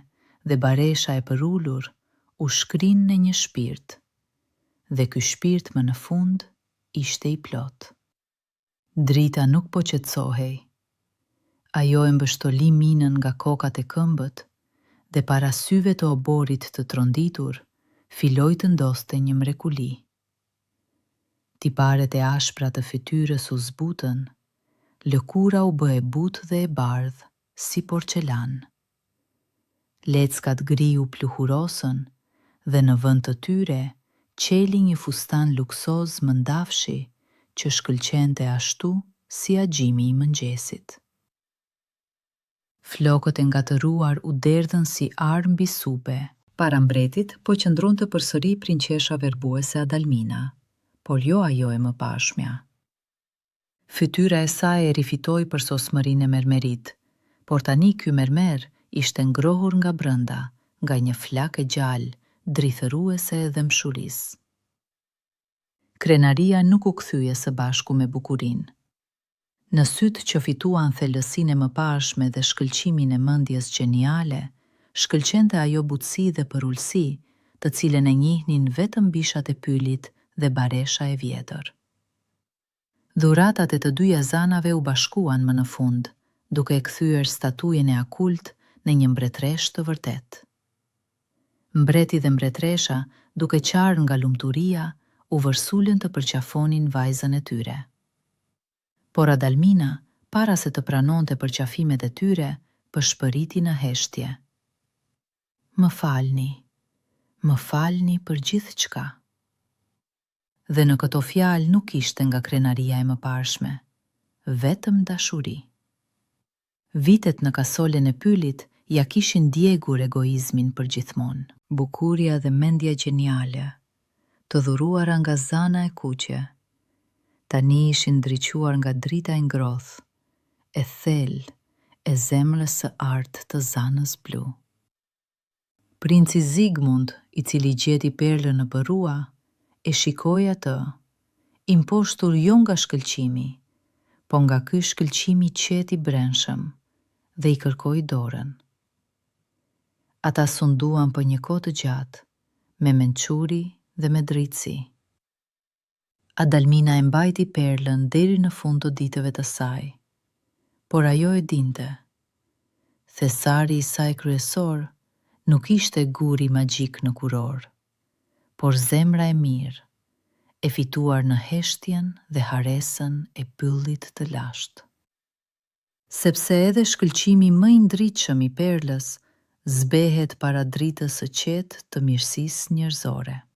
dhe baresha e përullur u shkrin në një shpirt, dhe ky shpirt më në fund ishte I plot. Drita nuk po qetësohej. Ajo e mbështoli Minën nga kokat e këmbët dhe para syve të oborit të tronditur, filoi të ndoste një mrekuli. Tiparet e ashpra të fytyrës u zbutën, lëkura u bë e butë dhe e bardhë, si porcelan. Leckat gri u pluhurosën dhe në vend të tyre qeli një fustan luksoz mëndafshi që shkëlqente ashtu si agjimi I mëngjesit. Flokët e ngatëruar u derdhën si arë mbi supe. Para mbretit po qëndronte përsëri prinqesha verbuese Adalmina, por jo ajo e mëpashmja. Fytyra e saj e rifitoi për sosmërinë e mermerit, por tani ky mermer ishte ngrohur nga brenda nga një flak e gjallë, drithëruese dhe mshurisë. Krenaria nuk u kthye së bashku me bukurinë. Në sytë që fituan thellësinë e mëparshme dhe shkëlqimin e mendjes gjeniale, shkëlqente ajo butësi dhe përullësi, të cilën e njihnin vetëm bishat e pylit dhe baresha e vjetër. Dhuratat e të dyja zanave u bashkuan më në fund, duke e kthyer statujën e akult në një mbretresh të vërtet. Mbreti dhe mbretresha, duke qarë nga lumturia, u vërsulën të përqafonin vajzën e tyre. Por Adalmina, para se të pranonte përqafimet e tyre, përshpëriti në heshtje. Më falni për gjithë qka. Dhe në këto fjalë nuk ishte nga krenaria e mëparshme, vetëm dashuri. Vitet në kasolen e pylit ja kishin djegur egoizmin për gjithmonë. Bukuria dhe mendja gjeniale, të dhuruara nga zana e kuqe, tani ishin ndriquar nga drita e ngroth, e thellë, e zemrës së artë të zanës blu. Princi Zigmund, i cili gjeti perlën në përrua, e shikoi atë, imposhtur jo nga shkëlqimi, po nga ky shkëlqimi qeti brendshëm, dhe i kërkoi dorën. Ata sunduan për një kohë të gjatë, me mençuri dhe me drejtësi. Adalmina e mbajti perlën deri në fund të ditëve të saj, por ajo e dinte. Thesari i saj kryesor nuk ishte guri magjik në kuror, por zemra e mirë, e fituar në heshtjen dhe haresën e pyllit të lashtë. Sepse edhe shkëlqimi më i ndritshëm i perlës zbehet para dritës së qetë të mirësisë njerëzore.